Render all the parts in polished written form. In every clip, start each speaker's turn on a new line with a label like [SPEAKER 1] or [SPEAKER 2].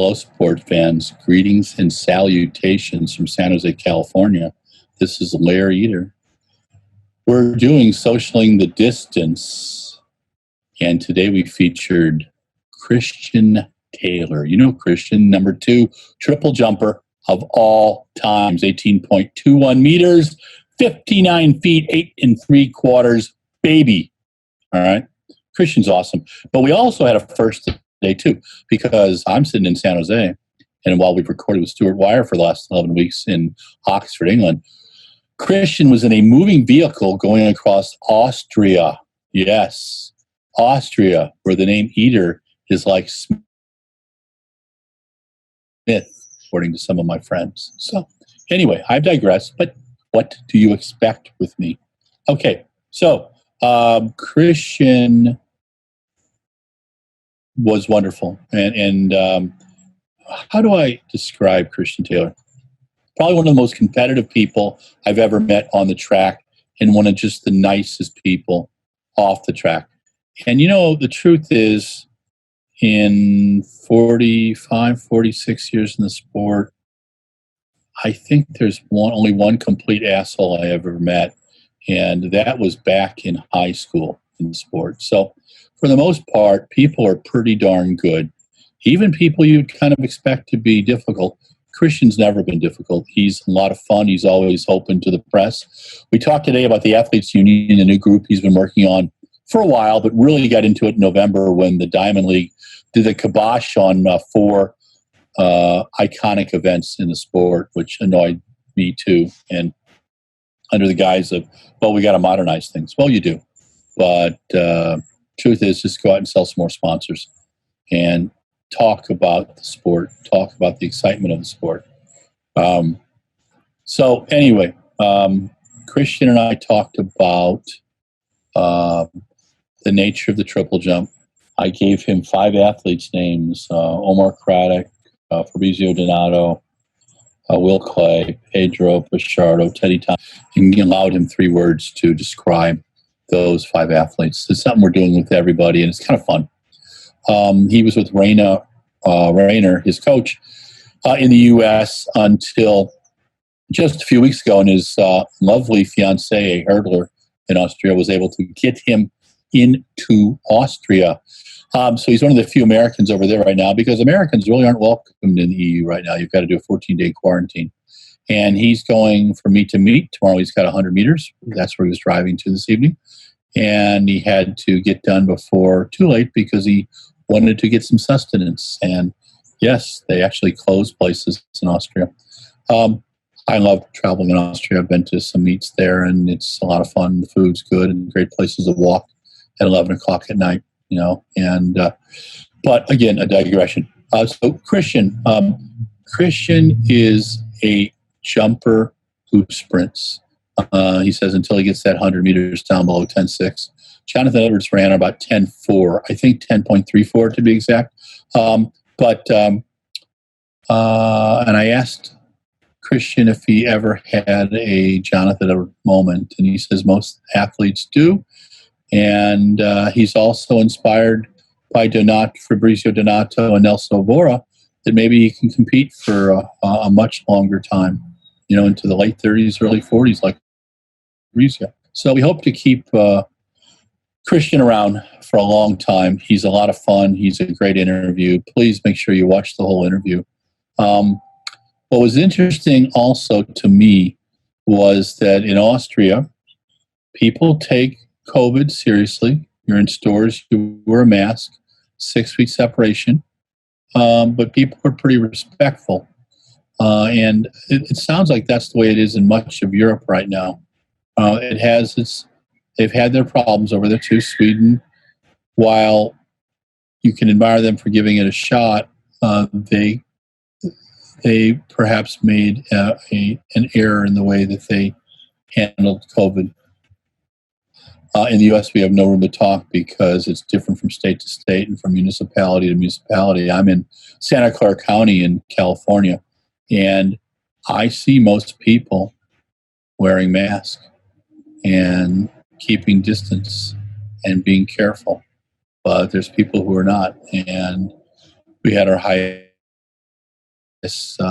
[SPEAKER 1] Hello, sport fans. Greetings and salutations from San Jose, California. This is Larry Eder. We're doing Socialing the Distance, and today we featured Christian Taylor. You know Christian, number 2 triple jumper of all times, 18.21 meters, 59 feet, 8 3/4, baby. All right. Christian's awesome. But we also had a first day too, because I'm sitting in San Jose, and while we've recorded with Stuart Wire for the last 11 weeks in Oxford, England, Christian was in a moving vehicle going across Austria. Yes, Austria, where the name Eder is like Smith, according to some of my friends. So anyway, I've digressed, but what do you expect with me? Okay, so Christian was wonderful. And how do I describe Christian Taylor? Probably one of the most competitive people I've ever met on the track, and one of just the nicest people off the track. And you know, the truth is, in 45, 46 years in the sport, I think there's only one complete asshole I ever met, and that was back in high school in the sport. So for the most part, people are pretty darn good. Even people you'd kind of expect to be difficult. Christian's never been difficult. He's a lot of fun. He's always open to the press. We talked today about the Athletes Union, a new group he's been working on for a while, but really got into it in November when the Diamond League did the kibosh on 4 iconic events in the sport, which annoyed me too. And under the guise of, well, we got to modernize things. Well, you do. But truth is, just go out and sell some more sponsors and talk about the sport, talk about the excitement of the sport. So anyway, Christian and I talked about the nature of the triple jump. I gave him 5 athletes' names: Omar Craddock, Fabrizio Donato, Will Clay, Pedro Pichardo, Teddy Thompson, and allowed him 3 words to describe those 5 athletes. It's something we're doing with everybody, and it's kind of fun. He was with Rainer, his coach, in the U.S. until just a few weeks ago, and his lovely fiancée, a hurdler in Austria, was able to get him into Austria. So he's one of the few Americans over there right now, because Americans really aren't welcomed in the EU right now. You've got to do a 14-day quarantine. And he's going for meet to meet. Tomorrow he's got 100 meters. That's where he was driving to this evening. And he had to get done before too late because he wanted to get some sustenance. And yes, they actually closed places in Austria. I love traveling in Austria. I've been to some meets there, and it's a lot of fun. The food's good and great places to walk at 11 o'clock at night, you know. And but again, a digression. So Christian is a jumper who sprints. He says until he gets that 100 meters down below 10.6. Jonathan Edwards ran about 10.4, I think 10.34 to be exact. And I asked Christian if he ever had a Jonathan Edwards moment, and he says most athletes do. And he's also inspired by Fabrizio Donato and Nelson Bora, that maybe he can compete for a much longer time, you know, into the late 30s, early 40s, like Fabrizio. So we hope to keep Christian around for a long time. He's a lot of fun. He's a great interview. Please make sure you watch the whole interview. What was interesting also to me was that in Austria, people take COVID seriously. You're in stores, you wear a mask, 6 feet separation. But people are pretty respectful. And it sounds like that's the way it is in much of Europe right now. They've had their problems over there too. Sweden, while you can admire them for giving it a shot, they perhaps made an error in the way that they handled COVID. In the U.S., we have no room to talk because it's different from state to state and from municipality to municipality. I'm in Santa Clara County in California, and I see most people wearing masks and keeping distance and being careful. But there's people who are not. And we had our high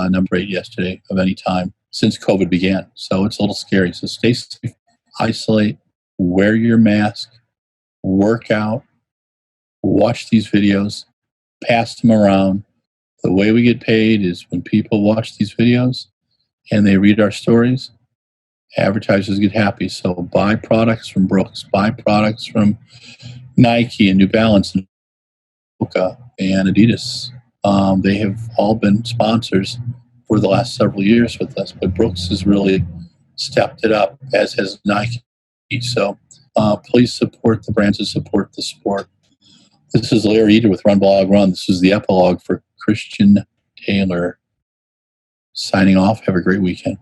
[SPEAKER 1] number 8 yesterday of any time since COVID began. So it's a little scary. So stay safe, isolate, wear your mask, work out, watch these videos, pass them around. The way we get paid is when people watch these videos and they read our stories, advertisers get happy. So buy products from Brooks, buy products from Nike and New Balance and Hoka and Adidas. They have all been sponsors for the last several years with us, but Brooks has really stepped it up, as has Nike. So please support the brands and support the sport. This is Larry Eder with RunBlogRun. This is the epilogue for Christian Taylor. Signing off. Have a great weekend.